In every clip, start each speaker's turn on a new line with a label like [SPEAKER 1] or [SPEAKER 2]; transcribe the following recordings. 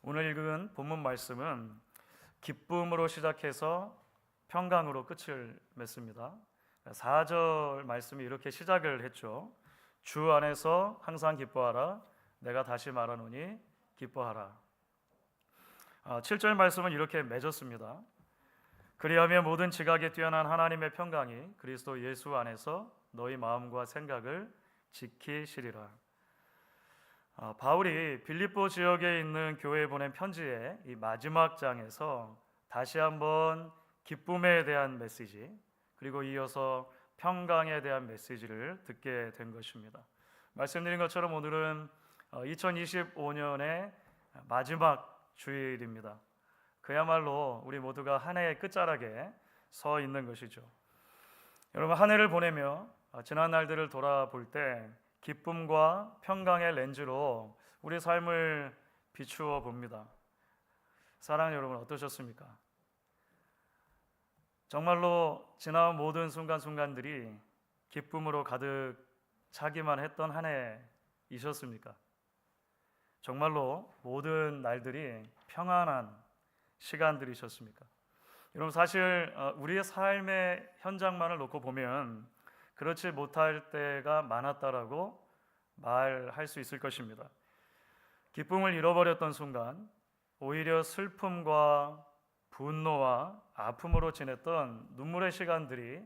[SPEAKER 1] 오늘 읽은 본문 말씀은 기쁨으로 시작해서 평강으로 끝을 맺습니다. 4절 말씀이 이렇게 시작을 했죠. 주 안에서 항상 기뻐하라. 내가 다시 말하노니 기뻐하라. 7절 말씀은 이렇게 맺었습니다. 그리하며 모든 지각에 뛰어난 하나님의 평강이 그리스도 예수 안에서 너희 마음과 생각을 지키시리라. 바울이 빌립보 지역에 있는 교회에 보낸 편지의 이 마지막 장에서 다시 한번 기쁨에 대한 메시지, 그리고 이어서 평강에 대한 메시지를 듣게 된 것입니다. 말씀드린 것처럼 오늘은 2025년의 마지막 주일입니다. 그야말로 우리 모두가 한 해의 끝자락에 서 있는 것이죠. 여러분, 한 해를 보내며 지난 날들을 돌아볼 때 기쁨과 평강의 렌즈로 우리 삶을 비추어 봅니다. 사랑하는 여러분, 어떠셨습니까? 정말로 지나온 모든 순간순간들이 기쁨으로 가득 차기만 했던 한 해이셨습니까? 정말로 모든 날들이 평안한 시간들이셨습니까? 여러분, 사실 우리의 삶의 현장만을 놓고 보면 그렇지 못할 때가 많았다라고 말할 수 있을 것입니다. 기쁨을 잃어버렸던 순간 오히려 슬픔과 분노와 아픔으로 지냈던 눈물의 시간들이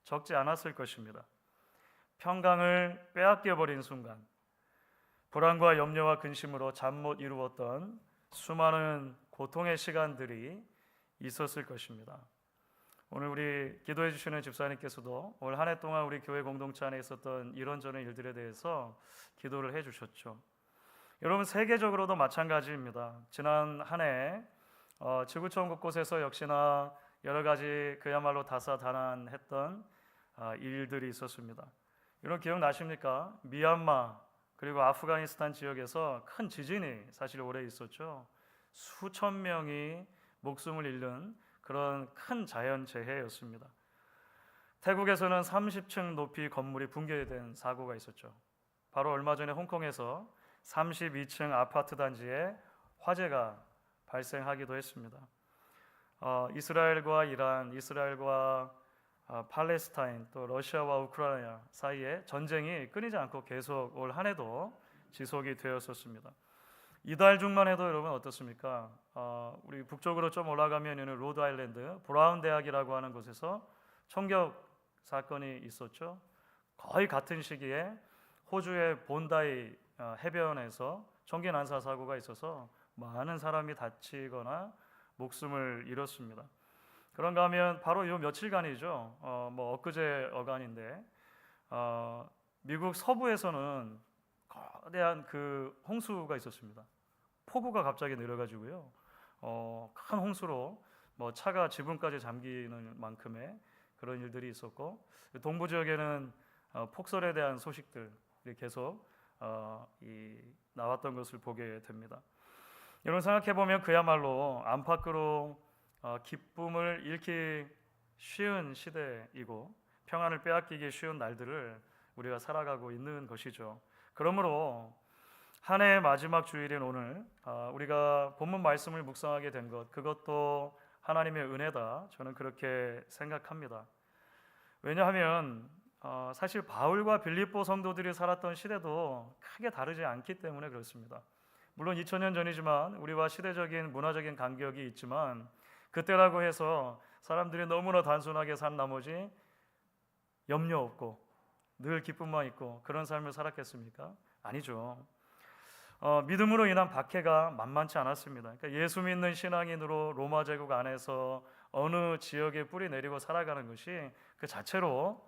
[SPEAKER 1] 적지 않았을 것입니다. 평강을 빼앗겨버린 순간, 불안과 염려와 근심으로 잠 못 이루었던 수많은 고통의 시간들이 있었을 것입니다. 오늘 우리 기도해 주시는 집사님께서도 올 한 해 동안 우리 교회 공동체 안에 있었던 이런저런 일들에 대해서 기도를 해 주셨죠. 여러분, 세계적으로도 마찬가지입니다. 지난 한 해 지구촌 곳곳에서 역시나 여러 가지 그야말로 다사다난했던 일들이 있었습니다. 여러분, 기억나십니까? 미얀마 그리고 아프가니스탄 지역에서 큰 지진이 사실 올해 있었죠. 수천 명이 목숨을 잃는 그런 큰 자연재해였습니다. 태국에서는 30층 높이 건물이 붕괴된 사고가 있었죠. 바로 얼마 전에 홍콩에서 32층 아파트 단지에 화재가 발생하기도 했습니다. 이스라엘과 이란, 이스라엘과 팔레스타인, 또 러시아와 우크라이나 사이에 전쟁이 끊이지 않고 계속 올 한 해도 지속이 되었었습니다. 이달 중만 해도 여러분 어떻습니까? 우리 북쪽으로 좀 올라가면 있는 로드 아일랜드 브라운 대학이라고 하는 곳에서 총격 사건이 있었죠. 거의 같은 시기에 호주의 본다이 해변에서 총기 난사 사고가 있어서 많은 사람이 다치거나 목숨을 잃었습니다. 그런가 하면 바로 요 며칠간이죠. 엊그제 어간인데 미국 서부에서는 거대한 그 홍수가 있었습니다. 폭우가 갑자기 내려가지고요. 큰 홍수로 차가 지붕까지 잠기는 만큼의 그런 일들이 있었고, 동부 지역에는 폭설에 대한 소식들이 계속 나왔던 것을 보게 됩니다. 여러분, 생각해 보면 그야말로 안팎으로 기쁨을 잃기 쉬운 시대이고 평안을 빼앗기기 쉬운 날들을 우리가 살아가고 있는 것이죠. 그러므로 한 해의 마지막 주일인 오늘 우리가 본문 말씀을 묵상하게 된 것, 그것도 하나님의 은혜다, 저는 그렇게 생각합니다. 왜냐하면 사실 바울과 빌립보 성도들이 살았던 시대도 크게 다르지 않기 때문에 그렇습니다. 물론 2000년 전이지만 우리와 시대적인 문화적인 간격이 있지만 그때라고 해서 사람들이 너무나 단순하게 산 나머지 염려 없고 늘 기쁨만 있고 그런 삶을 살았겠습니까? 아니죠. 믿음으로 인한 박해가 만만치 않았습니다. 그러니까 예수 믿는 신앙인으로 로마 제국 안에서 어느 지역에 뿌리 내리고 살아가는 것이 그 자체로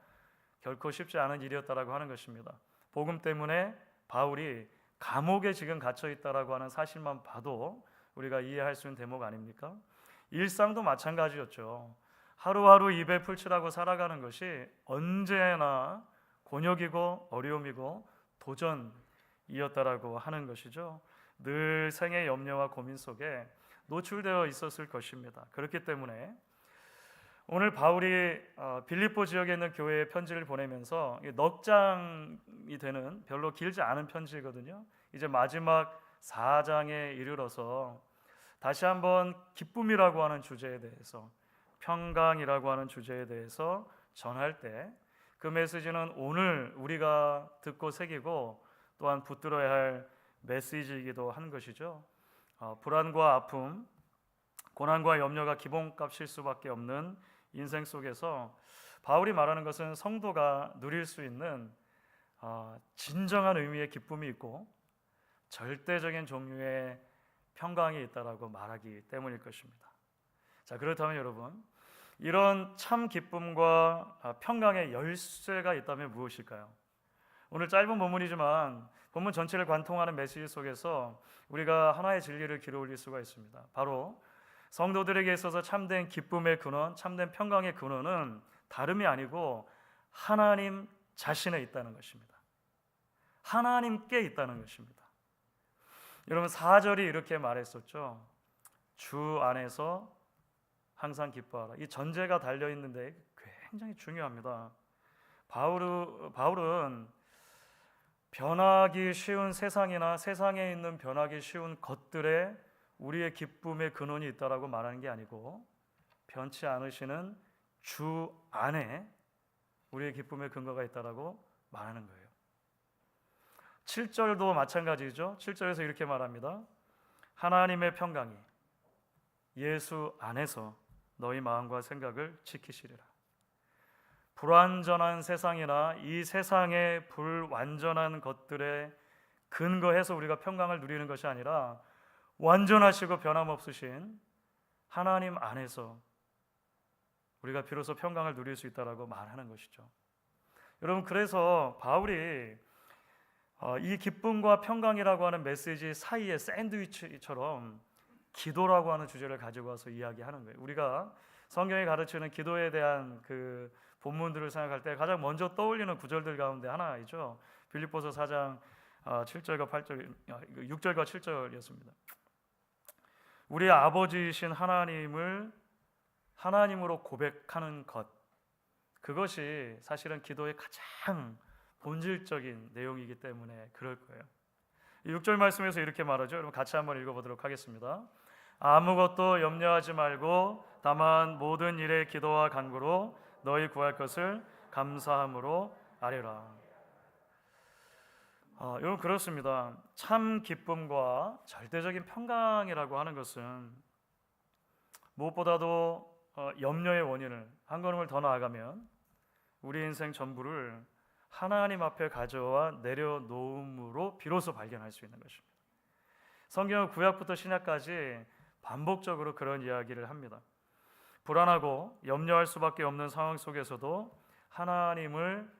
[SPEAKER 1] 결코 쉽지 않은 일이었다라고 하는 것입니다. 복음 때문에 바울이 감옥에 지금 갇혀 있다라고 하는 사실만 봐도 우리가 이해할 수 있는 대목 아닙니까? 일상도 마찬가지였죠. 하루하루 입에 풀칠하고 살아가는 것이 언제나 곤욕이고 어려움이고 도전이었다라고 하는 것이죠. 늘 생의 염려와 고민 속에 노출되어 있었을 것입니다. 그렇기 때문에 오늘 바울이 빌립보 지역에 있는 교회에 편지를 보내면서 넉 장이 되는 별로 길지 않은 편지거든요. 이제 마지막 4장에 이르러서 다시 한번 기쁨이라고 하는 주제에 대해서, 평강이라고 하는 주제에 대해서 전할 때 그 메시지는 오늘 우리가 듣고 새기고 또한 붙들어야 할 메시지이기도 한 것이죠. 불안과 아픔, 고난과 염려가 기본값일 수밖에 없는 인생 속에서 바울이 말하는 것은 성도가 누릴 수 있는 진정한 의미의 기쁨이 있고 절대적인 종류의 평강이 있다라고 말하기 때문일 것입니다. 자, 그렇다면 여러분, 이런 참 기쁨과 평강의 열쇠가 있다면 무엇일까요? 오늘 짧은 본문이지만 본문 전체를 관통하는 메시지 속에서 우리가 하나의 진리를 길어 올릴 수가 있습니다. 바로 성도들에게 있어서 참된 기쁨의 근원, 참된 평강의 근원은 다름이 아니고 하나님 자신에 있다는 것입니다. 하나님께 있다는 것입니다. 여러분, 4절이 이렇게 말했었죠. 주 안에서 항상 기뻐하라. 이 전제가 달려 있는데 굉장히 중요합니다. 바울은 변하기 쉬운 세상이나 세상에 있는 변하기 쉬운 것들에 우리의 기쁨의 근원이 있다라고 말하는 게 아니고 변치 않으시는 주 안에 우리의 기쁨의 근거가 있다라고 말하는 거예요. 7절도 마찬가지죠. 7절에서 이렇게 말합니다. 하나님의 평강이 예수 안에서 너희 마음과 생각을 지키시리라. 불완전한 세상이나 이 세상의 불완전한 것들에 근거해서 우리가 평강을 누리는 것이 아니라 완전하시고 변함없으신 하나님 안에서 우리가 비로소 평강을 누릴 수 있다라고 말하는 것이죠. 여러분, 그래서 바울이 이 기쁨과 평강이라고 하는 메시지 사이에 샌드위치처럼 기도라고 하는 주제를 가지고 와서 이야기하는 거예요. 우리가 성경이 가르치는 기도에 대한 그 본문들을 생각할 때 가장 먼저 떠올리는 구절들 가운데 하나이죠. 빌립보서 4장 7절과 8절, 6절과 7절이었습니다. 우리의 아버지이신 하나님을 하나님으로 고백하는 것, 그것이 사실은 기도의 가장 본질적인 내용이기 때문에 그럴 거예요. 6절 말씀에서 이렇게 말하죠. 여러분 같이 한번 읽어보도록 하겠습니다. 아무것도 염려하지 말고 다만 모든 일에 기도와 간구로 너희 구할 것을 감사함으로 아뢰라. 여러분, 그렇습니다. 참 기쁨과 절대적인 평강이라고 하는 것은 무엇보다도 염려의 원인을 한 걸음을 더 나아가면 우리 인생 전부를 하나님 앞에 가져와 내려놓음으로 비로소 발견할 수 있는 것입니다. 성경은 구약부터 신약까지 반복적으로 그런 이야기를 합니다. 불안하고 염려할 수밖에 없는 상황 속에서도 하나님을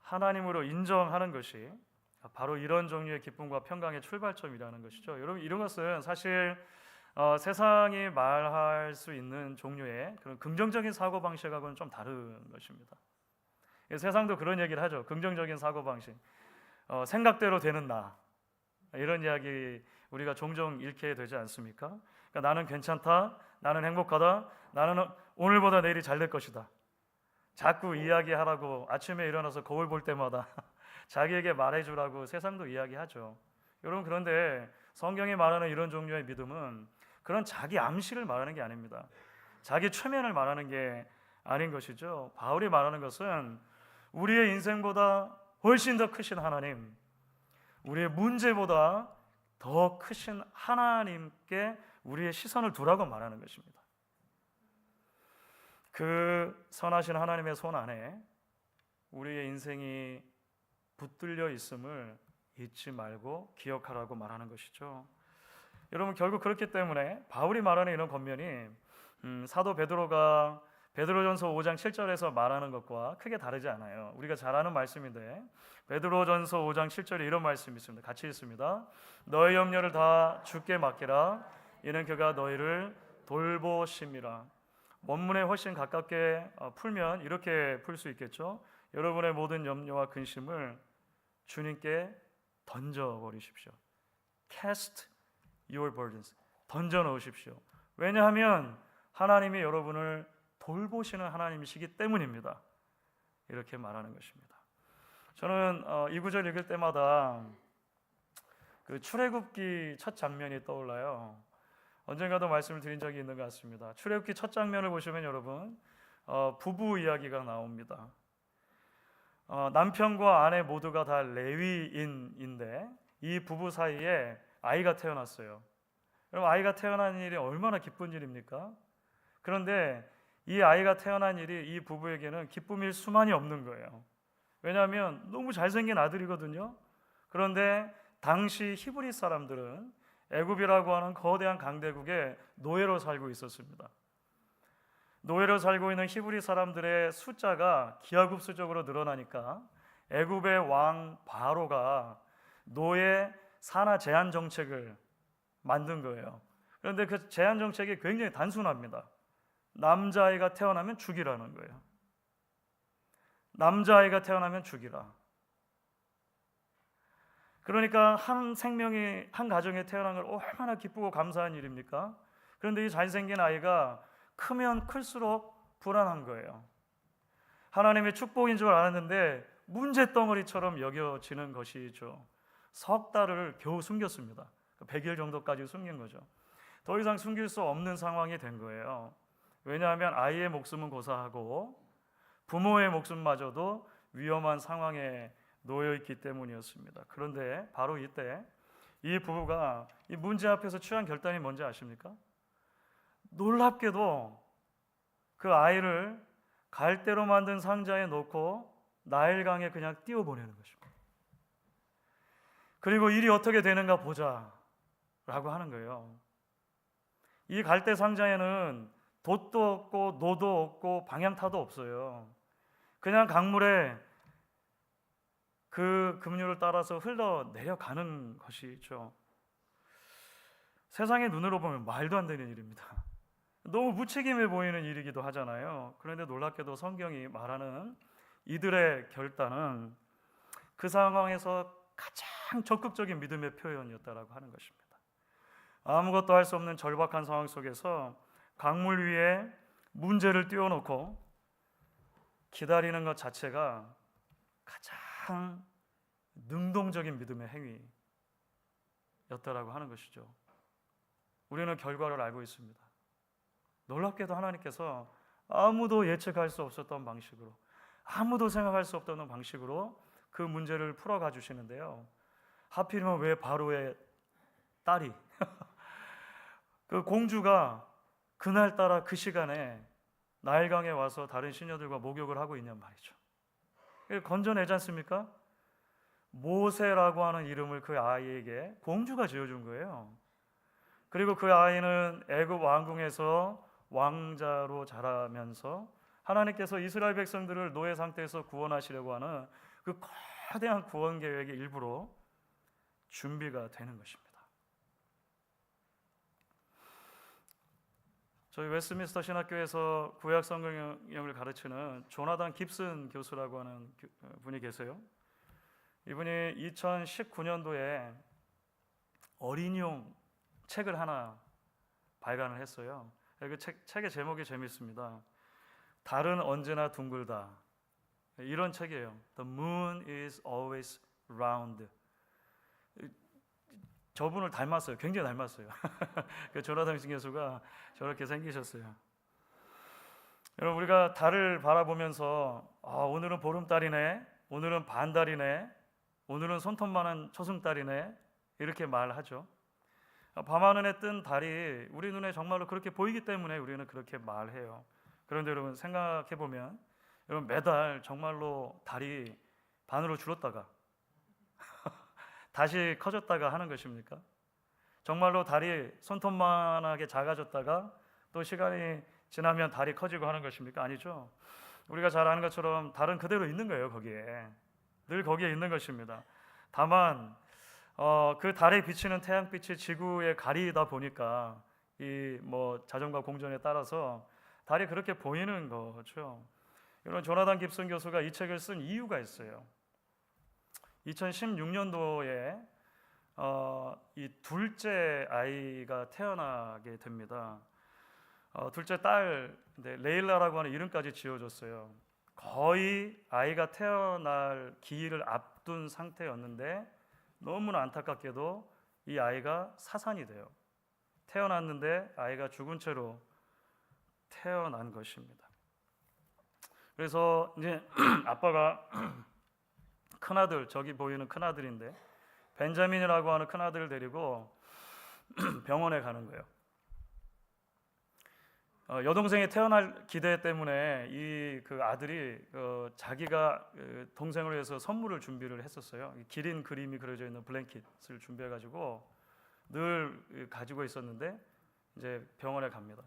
[SPEAKER 1] 하나님으로 인정하는 것이 바로 이런 종류의 기쁨과 평강의 출발점이라는 것이죠. 여러분, 이런 것은 사실 세상이 말할 수 있는 종류의 그런 긍정적인 사고 방식하고는 좀 다른 것입니다. 세상도 그런 얘기를 하죠. 긍정적인 사고 방식, 생각대로 되는 나, 이런 이야기 우리가 종종 잃게 되지 않습니까? 그러니까 나는 괜찮다, 나는 행복하다, 나는 오늘보다 내일이 잘 될 것이다. 자꾸 이야기하라고 아침에 일어나서 거울 볼 때마다 자기에게 말해주라고 세상도 이야기하죠. 여러분, 그런데 성경이 말하는 이런 종류의 믿음은 그런 자기 암시를 말하는 게 아닙니다. 자기 최면을 말하는 게 아닌 것이죠. 바울이 말하는 것은 우리의 인생보다 훨씬 더 크신 하나님, 우리의 문제보다 더 크신 하나님께 우리의 시선을 두라고 말하는 것입니다. 그 선하신 하나님의 손 안에 우리의 인생이 붙들려 있음을 잊지 말고 기억하라고 말하는 것이죠. 여러분, 결국 그렇기 때문에 바울이 말하는 이런 겉면이 사도 베드로가 베드로전서 5장 7절에서 말하는 것과 크게 다르지 않아요. 우리가 잘 아는 말씀인데 베드로전서 5장 7절에 이런 말씀이 있습니다. 같이 읽습니다. 너희 염려를 다 주께 맡기라. 이는 그가 너희를 돌보심이라. 원문에 훨씬 가깝게 풀면 이렇게 풀 수 있겠죠. 여러분의 모든 염려와 근심을 주님께 던져버리십시오. Cast your burdens. 던져 놓으십시오. 왜냐하면 하나님이 여러분을 돌보시는 하나님이시기 때문입니다. 이렇게 말하는 것입니다. 저는 이 구절 읽을 때마다 그 출애굽기 첫 장면이 떠올라요. 언젠가도 말씀을 드린 적이 있는 것 같습니다. 출애굽기 첫 장면을 보시면 여러분 부부 이야기가 나옵니다. 남편과 아내 모두가 다 레위인인데 이 부부 사이에 아이가 태어났어요. 여러분, 아이가 태어난 일이 얼마나 기쁜 일입니까? 그런데 이 아이가 태어난 일이 이 부부에게는 기쁨일 수만이 없는 거예요. 왜냐하면 너무 잘생긴 아들이거든요. 그런데 당시 히브리 사람들은 애굽이라고 하는 거대한 강대국에 노예로 살고 있었습니다. 노예로 살고 있는 히브리 사람들의 숫자가 기하급수적으로 늘어나니까 애굽의 왕 바로가 노예 산하 제한 정책을 만든 거예요. 그런데 그 제한 정책이 굉장히 단순합니다. 남자아이가 태어나면 죽이라는 거예요. 남자아이가 태어나면 죽이라. 그러니까 한 생명이, 한 가정에 태어난 걸 얼마나 기쁘고 감사한 일입니까? 그런데 이 잘생긴 아이가 크면 클수록 불안한 거예요. 하나님의 축복인 줄 알았는데 문제덩어리처럼 여겨지는 것이죠. 석 달을 겨우 숨겼습니다. 100일 정도까지 숨긴 거죠. 더 이상 숨길 수 없는 상황이 된 거예요. 왜냐하면 아이의 목숨은 고사하고 부모의 목숨마저도 위험한 상황에 놓여 있기 때문이었습니다. 그런데 바로 이때 이 부부가 이 문제 앞에서 취한 결단이 뭔지 아십니까? 놀랍게도 그 아이를 갈대로 만든 상자에 넣고 나일강에 그냥 띄워보내는 것입니다. 그리고 일이 어떻게 되는가 보자 라고 하는 거예요. 이 갈대 상자에는 돛도 없고 노도 없고 방향타도 없어요. 그냥 강물에 그 급류를 따라서 흘러내려가는 것이죠. 세상의 눈으로 보면 말도 안 되는 일입니다. 너무 무책임해 보이는 일이기도 하잖아요. 그런데 놀랍게도 성경이 말하는 이들의 결단은 그 상황에서 가장 적극적인 믿음의 표현이었다라고 하는 것입니다. 아무것도 할 수 없는 절박한 상황 속에서 강물 위에 문제를 띄워놓고 기다리는 것 자체가 가장 능동적인 믿음의 행위였다라고 하는 것이죠. 우리는 결과를 알고 있습니다. 놀랍게도 하나님께서 아무도 예측할 수 없었던 방식으로, 아무도 생각할 수 없던 방식으로 그 문제를 풀어가 주시는데요. 하필이면 왜 바로의 딸이 그 공주가 그날따라 그 시간에 나일강에 와서 다른 시녀들과 목욕을 하고 있냔 말이죠. 건져내지 않습니까? 모세라고 하는 이름을 그 아이에게 공주가 지어준 거예요. 그리고 그 아이는 애굽 왕궁에서 왕자로 자라면서 하나님께서 이스라엘 백성들을 노예 상태에서 구원하시려고 하는 그 거대한 구원 계획의 일부로 준비가 되는 것입니다. 저희 웨스트민스터 신학교에서 구약 성경을 가르치는 조나단 깁슨 교수라고 하는 분이 계세요. 이분이 2019년도에 어린이용 책을 하나 발간을 했어요. 그 책의 제목이 재밌습니다. 달은 언제나 둥글다. 이런 책이에요. The moon is always round. 저분을 닮았어요. 굉장히 닮았어요. 그 조나단 깁슨 교수가 저렇게 생기셨어요. 여러분, 우리가 달을 바라보면서 오늘은 보름달이네, 오늘은 반달이네, 오늘은 손톱만한 초승달이네 이렇게 말하죠. 밤하늘에 뜬 달이 우리 눈에 정말로 그렇게 보이기 때문에 우리는 그렇게 말해요. 그런데 여러분 생각해 보면 여러분 매달 정말로 달이 반으로 줄었다가 다시 커졌다가 하는 것입니까? 정말로 달이 손톱만하게 작아졌다가 또 시간이 지나면 달이 커지고 하는 것입니까? 아니죠. 우리가 잘 아는 것처럼 달은 그대로 있는 거예요. 거기에 늘 거기에 있는 것입니다. 다만 그 달에 비치는 태양빛이 지구에 가리다 보니까 이 자전과 공전에 따라서 달이 그렇게 보이는 거죠. 이런 조나단 깁슨 교수가 이 책을 쓴 이유가 있어요. 2016년도에 이 둘째 아이가 태어나게 됩니다. 둘째 딸 레일라라고 하는 이름까지 지어줬어요. 거의 아이가 태어날 기일을 앞둔 상태였는데 너무나 안타깝게도 이 아이가 사산이 돼요. 태어났는데 아이가 죽은 채로 태어난 것입니다. 그래서 이제 아빠가 큰아들, 저기 보이는 큰아들인데 벤자민이라고 하는 큰아들을 데리고 병원에 가는 거예요. 여동생이 태어날 기대 때문에 이 그 아들이 자기가 동생을 위해서 선물을 준비를 했었어요. 기린 그림이 그려져 있는 블랭킷을 준비해 가지고 늘 가지고 있었는데 이제 병원에 갑니다.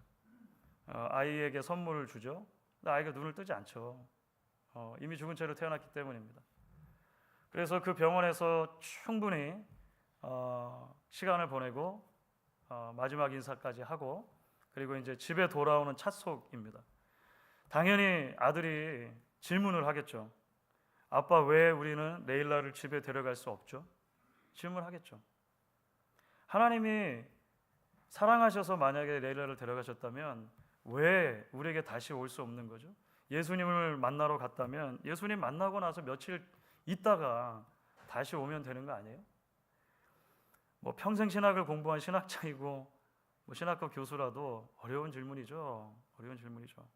[SPEAKER 1] 아이에게 선물을 주죠. 근데 아이가 눈을 뜨지 않죠. 이미 죽은 채로 태어났기 때문입니다. 그래서 그 병원에서 충분히 시간을 보내고 마지막 인사까지 하고 그리고 이제 집에 돌아오는 찻속입니다. 당연히 아들이 질문을 하겠죠. 아빠, 왜 우리는 레일라를 집에 데려갈 수 없죠? 질문하겠죠. 하나님이 사랑하셔서 만약에 레일라를 데려가셨다면 왜 우리에게 다시 올 수 없는 거죠? 예수님을 만나러 갔다면 예수님 만나고 나서 며칠 있다가 다시 오면 되는 거 아니에요? 뭐 평생 신학을 공부한 신학자이고 뭐 신학과 교수라도 어려운 질문이죠. 어려운 질문이죠.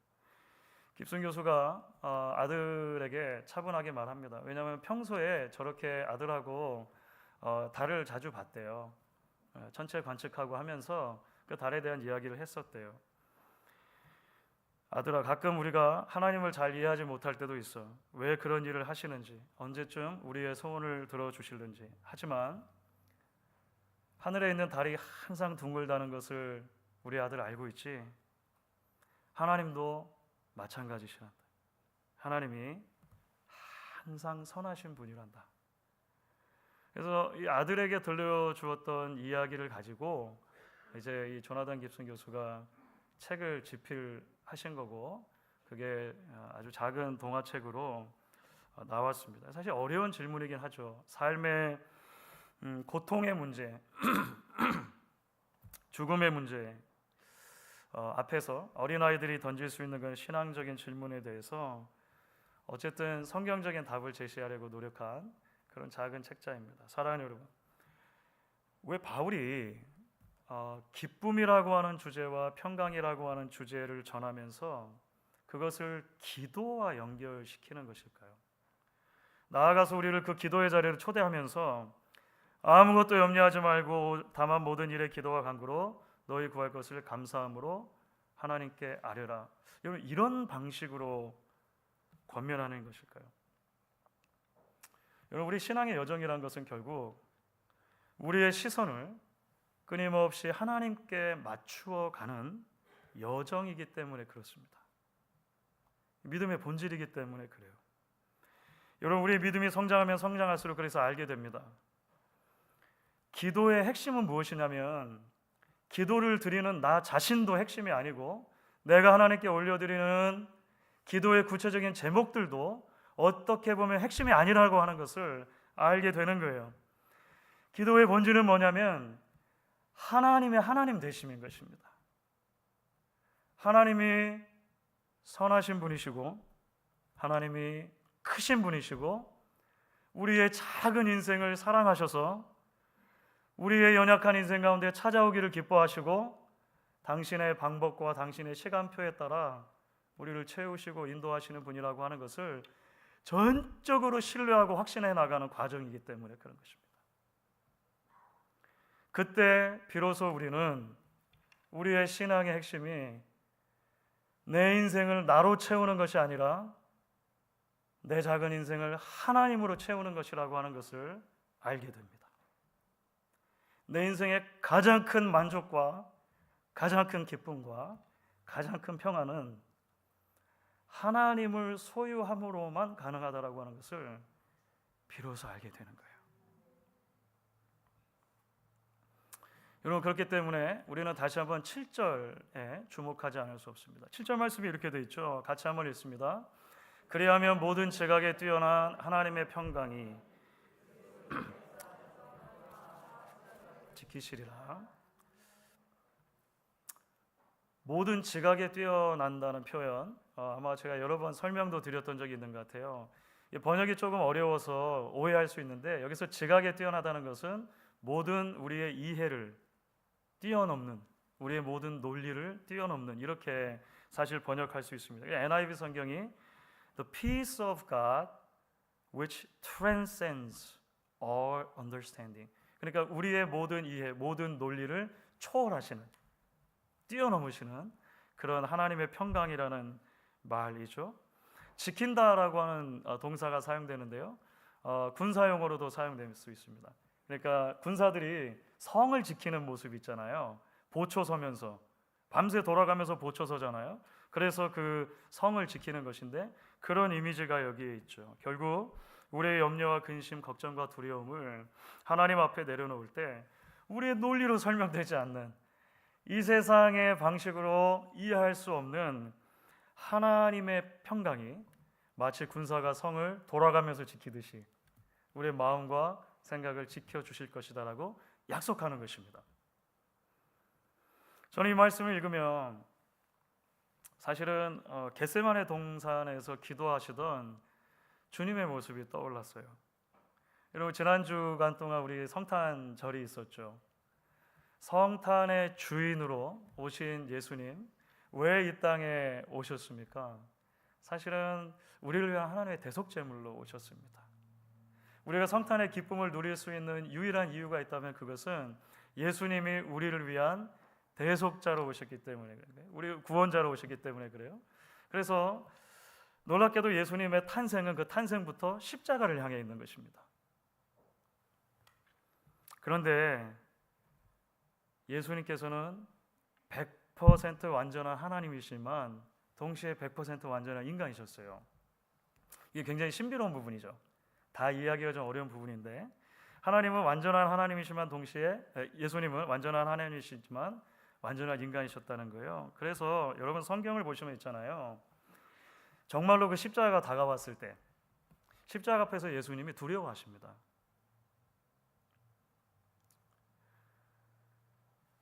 [SPEAKER 1] 깁슨 교수가 아들에게 차분하게 말합니다. 왜냐하면 평소에 저렇게 아들하고 달을 자주 봤대요. 천체 관측하고 하면서 그 달에 대한 이야기를 했었대요. 아들아, 가끔 우리가 하나님을 잘 이해하지 못할 때도 있어. 왜 그런 일을 하시는지, 언제쯤 우리의 소원을 들어주실는지. 하지만 하늘에 있는 달이 항상 둥글다는 것을 우리 아들 알고 있지? 하나님도 마찬가지시란다. 하나님이 항상 선하신 분이란다. 그래서 이 아들에게 들려주었던 이야기를 가지고 이제 이 조나단 깁슨 교수가 책을 집필하신 거고, 그게 아주 작은 동화책으로 나왔습니다. 사실 어려운 질문이긴 하죠. 삶의 고통의 문제, 죽음의 문제 앞에서 어린아이들이 던질 수 있는 그런 신앙적인 질문에 대해서 어쨌든 성경적인 답을 제시하려고 노력한 그런 작은 책자입니다. 사랑하는 여러분, 왜 바울이 기쁨이라고 하는 주제와 평강이라고 하는 주제를 전하면서 그것을 기도와 연결시키는 것일까요? 나아가서 우리를 그 기도의 자리로 초대하면서 아무것도 염려하지 말고 다만 모든 일에 기도와 간구로 너희 구할 것을 감사함으로 하나님께 아뢰라. 여러분, 이런 방식으로 권면하는 것일까요? 여러분, 우리 신앙의 여정이란 것은 결국 우리의 시선을 끊임없이 하나님께 맞추어 가는 여정이기 때문에 그렇습니다. 믿음의 본질이기 때문에 그래요. 여러분, 우리의 믿음이 성장하면 성장할수록 그래서 알게 됩니다. 기도의 핵심은 무엇이냐면 기도를 드리는 나 자신도 핵심이 아니고 내가 하나님께 올려드리는 기도의 구체적인 제목들도 어떻게 보면 핵심이 아니라고 하는 것을 알게 되는 거예요. 기도의 본질은 뭐냐면 하나님의 하나님 되심인 것입니다. 하나님이 선하신 분이시고 하나님이 크신 분이시고 우리의 작은 인생을 사랑하셔서 우리의 연약한 인생 가운데 찾아오기를 기뻐하시고 당신의 방법과 당신의 시간표에 따라 우리를 채우시고 인도하시는 분이라고 하는 것을 전적으로 신뢰하고 확신해 나가는 과정이기 때문에 그런 것입니다. 그때 비로소 우리는 우리의 신앙의 핵심이 내 인생을 나로 채우는 것이 아니라 내 작은 인생을 하나님으로 채우는 것이라고 하는 것을 알게 됩니다. 내 인생의 가장 큰 만족과 가장 큰 기쁨과 가장 큰 평안은 하나님을 소유함으로만 가능하다라고 하는 것을 비로소 알게 되는 거예요. 여러분, 그렇기 때문에 우리는 다시 한번 7절에 주목하지 않을 수 없습니다. 7절 말씀이 이렇게 되어 있죠. 같이 한번 읽습니다. 그리하면 모든 지각에 뛰어난 하나님의 평강이 지키시리라. 모든 지각에 뛰어난다는 표현, 아마 제가 여러 번 설명도 드렸던 적이 있는 것 같아요. 번역이 조금 어려워서 오해할 수 있는데 여기서 지각에 뛰어나다는 것은 모든 우리의 이해를 뛰어넘는, 우리의 모든 논리를 뛰어넘는, 이렇게 사실 번역할 수 있습니다. NIV 성경이 The peace of God which transcends all understanding. 그러니까 우리의 모든 이해, 모든 논리를 초월하시는, 뛰어넘으시는 그런 하나님의 평강이라는 말이죠. 지킨다라고 하는 동사가 사용되는데요. 군사용어로도 사용될 수 있습니다. 그러니까 군사들이 성을 지키는 모습 있잖아요. 보초 서면서 밤새 돌아가면서 보초 서잖아요. 그래서 그 성을 지키는 것인데 그런 이미지가 여기에 있죠. 결국 우리의 염려와 근심, 걱정과 두려움을 하나님 앞에 내려놓을 때 우리의 논리로 설명되지 않는, 이 세상의 방식으로 이해할 수 없는 하나님의 평강이 마치 군사가 성을 돌아가면서 지키듯이 우리의 마음과 생각을 지켜주실 것이다라고 약속하는 것입니다. 저는 이 말씀을 읽으면 사실은 겟세마네 동산에서 기도하시던 주님의 모습이 떠올랐어요. 여러분, 지난 주간 동안 우리 성탄절이 있었죠. 성탄의 주인으로 오신 예수님, 왜 이 땅에 오셨습니까? 사실은 우리를 위한 하나님의 대속제물로 오셨습니다. 우리가 성탄의 기쁨을 누릴 수 있는 유일한 이유가 있다면 그것은 예수님이 우리를 위한 대속자로 오셨기 때문에 그래요. 우리 구원자로 오셨기 때문에 그래요. 그래서 놀랍게도 예수님의 탄생은 그 탄생부터 십자가를 향해 있는 것입니다. 그런데 예수님께서는 100% 완전한 하나님이시지만 동시에 100% 완전한 인간이셨어요. 이게 굉장히 신비로운 부분이죠. 다 이해하기가 좀 어려운 부분인데, 하나님은 완전한 하나님이시지만 동시에 예수님은 완전한 하나님이시지만 완전한 인간이셨다는 거예요. 그래서 여러분 성경을 보시면 있잖아요. 정말로 그 십자가가 다가왔을 때 십자가 앞에서 예수님이 두려워하십니다.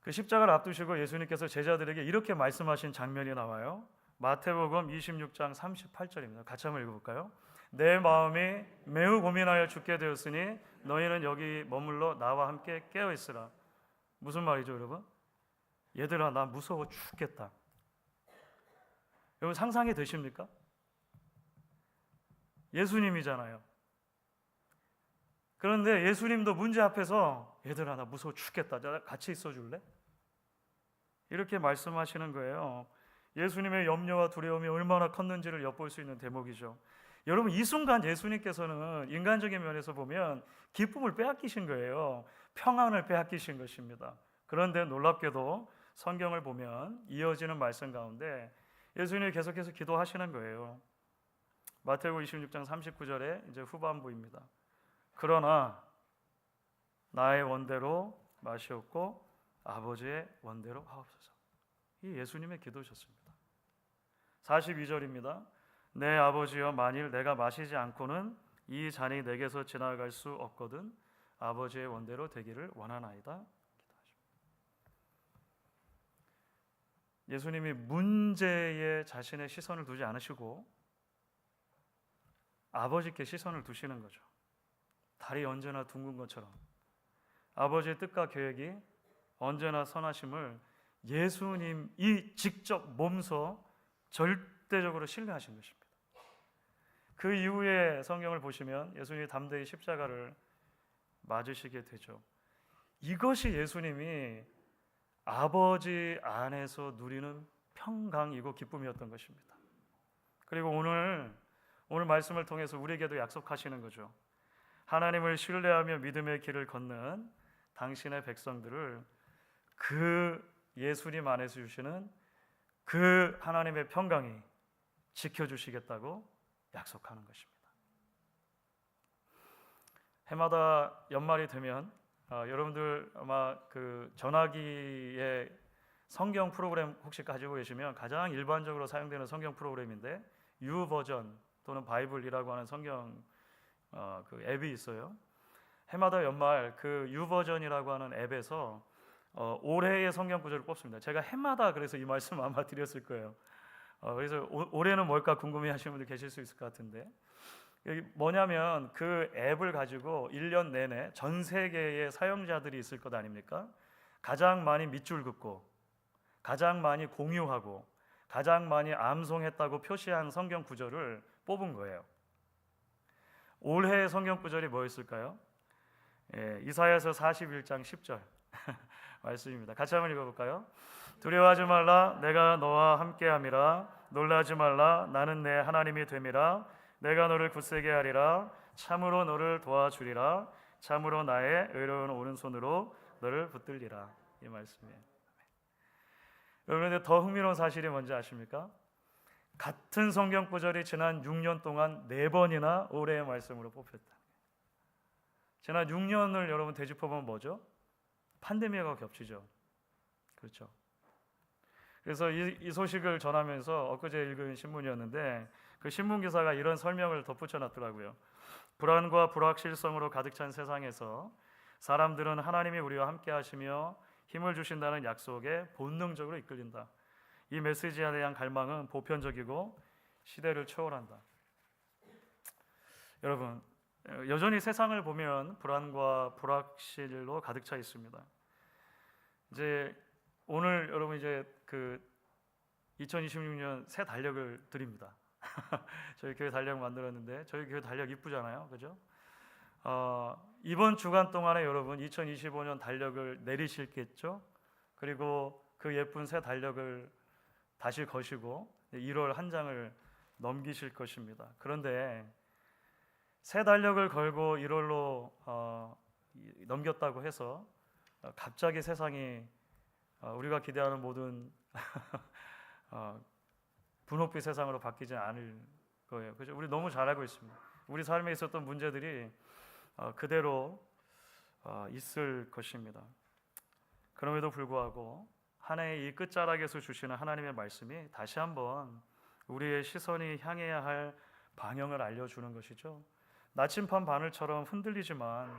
[SPEAKER 1] 그 십자가를 앞두시고 예수님께서 제자들에게 이렇게 말씀하신 장면이 나와요. 마태복음 26장 38절입니다. 같이 한번 읽어볼까요? 내 마음이 매우 고민하여 죽게 되었으니 너희는 여기 머물러 나와 함께 깨어 있으라. 무슨 말이죠, 여러분? 얘들아, 나 무서워 죽겠다. 여러분 상상이 되십니까? 예수님이잖아요. 그런데 예수님도 문제 앞에서 얘들아, 나 무서워 죽겠다. 같이 있어 줄래? 이렇게 말씀하시는 거예요. 예수님의 염려와 두려움이 얼마나 컸는지를 엿볼 수 있는 대목이죠. 여러분, 이 순간 예수님께서는 인간적인 면에서 보면 기쁨을 빼앗기신 거예요. 평안을 빼앗기신 것입니다. 그런데 놀랍게도 성경을 보면 이어지는 말씀 가운데 예수님이 계속해서 기도하시는 거예요. 마태복음 26장 39절에 이제 후반부입니다. 그러나 나의 원대로 마시옵고 아버지의 원대로 하옵소서. 이 예수님의 기도셨습니다. 42절입니다. 내 아버지여, 만일 내가 마시지 않고는 이 잔이 내게서 지나갈 수 없거든 아버지의 원대로 되기를 원하나이다. 예수님이 문제에 자신의 시선을 두지 않으시고 아버지께 시선을 두시는 거죠. 달이 언제나 둥근 것처럼 아버지의 뜻과 계획이 언제나 선하심을 예수님이 직접 몸소 절대적으로 신뢰하신 것입니다. 그 이후에 성경을 보시면 예수님이 담대히 십자가를 맞으시게 되죠. 이것이 예수님이 아버지 안에서 누리는 평강이고 기쁨이었던 것입니다. 그리고 오늘 말씀을 통해서 우리에게도 약속하시는 거죠. 하나님을 신뢰하며 믿음의 길을 걷는 당신의 백성들을 그 예수님 안에서 주시는 그 하나님의 평강이 지켜주시겠다고 약속하는 것입니다. 해마다 연말이 되면 여러분들 아마 그 전화기에 성경 프로그램 혹시 가지고 계시면 가장 일반적으로 사용되는 성경 프로그램인데 유버전 또는 바이블이라고 하는 성경 그 앱이 있어요. 해마다 연말 그 유버전이라고 하는 앱에서 올해의 성경 구절을 뽑습니다. 제가 해마다 그래서 이 말씀 아마 드렸을 거예요. 그래서 올해는 뭘까 궁금해하시는 분들 계실 수 있을 것 같은데 뭐냐면 그 앱을 가지고 1년 내내 전 세계의 사용자들이 있을 것 아닙니까? 가장 많이 밑줄 긋고 가장 많이 공유하고 가장 많이 암송했다고 표시한 성경 구절을 뽑은 거예요. 올해의 성경 구절이 뭐였을까요? 이사야서 41장 10절 말씀입니다. 같이 한번 읽어볼까요? 두려워하지 말라, 내가 너와 함께함이라. 놀라지 말라, 나는 내 하나님이 됨이라. 내가 너를 굳세게 하리라. 참으로 너를 도와주리라. 참으로 나의 의로운 오른손으로 너를 붙들리라. 이 말씀이에요. 여러분들 더 흥미로운 사실이 뭔지 아십니까? 같은 성경 구절이 지난 6년 동안 4번이나 올해의 말씀으로 뽑혔다. 지난 6년을 여러분 되짚어보면 뭐죠? 팬데믹과 겹치죠. 그렇죠. 그래서 이 소식을 전하면서 엊그제 읽은 신문이었는데 그 신문 기사가 이런 설명을 덧붙여 놨더라고요. 불안과 불확실성으로 가득 찬 세상에서 사람들은 하나님이 우리와 함께 하시며 힘을 주신다는 약속에 본능적으로 이끌린다. 이 메시지에 대한 갈망은 보편적이고 시대를 초월한다. 여러분, 여전히 세상을 보면 불안과 불확실로 가득 차 있습니다. 이제 오늘 여러분 이제 그 2026년 새 달력을 드립니다. 저희 교회 달력 만들었는데 저희 교회 달력 이쁘잖아요, 그죠? 이번 주간 동안에 여러분 2025년 달력을 내리실겠죠? 그리고 그 예쁜 새 달력을 다시 거시고 1월 한 장을 넘기실 것입니다. 그런데 새 달력을 걸고 1월로 넘겼다고 해서 갑자기 세상이 우리가 기대하는 모든 분홍빛 세상으로 바뀌지 않을 거예요. 그죠? 우리 너무 잘 알고 있습니다. 우리 삶에 있었던 문제들이 그대로 있을 것입니다. 그럼에도 불구하고 한 해의 이 끝자락에서 주시는 하나님의 말씀이 다시 한번 우리의 시선이 향해야 할 방향을 알려주는 것이죠. 나침반 바늘처럼 흔들리지만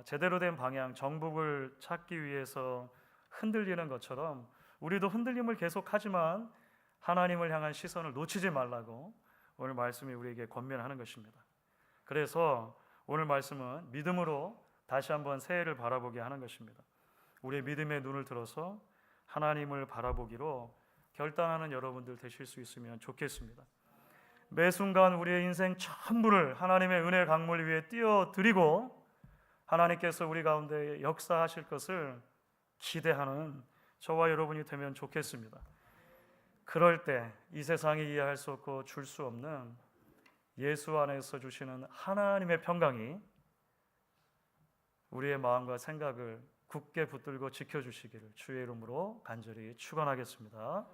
[SPEAKER 1] 제대로 된 방향, 정복을 찾기 위해서 흔들리는 것처럼 우리도 흔들림을 계속하지만 하나님을 향한 시선을 놓치지 말라고 오늘 말씀이 우리에게 권면하는 것입니다. 그래서 오늘 말씀은 믿음으로 다시 한번 새해를 바라보게 하는 것입니다. 우리의 믿음의 눈을 들어서 하나님을 바라보기로 결단하는 여러분들 되실 수 있으면 좋겠습니다. 매 순간 우리의 인생 전부를 하나님의 은혜 강물 위에 띄워드리고 하나님께서 우리 가운데 역사하실 것을 기대하는 저와 여러분이 되면 좋겠습니다. 그럴 때 이 세상이 이해할 수 없고 줄 수 없는 예수 안에서 주시는 하나님의 평강이 우리의 마음과 생각을 굳게 붙들고 지켜주시기를 주의 이름으로 간절히 축원하겠습니다.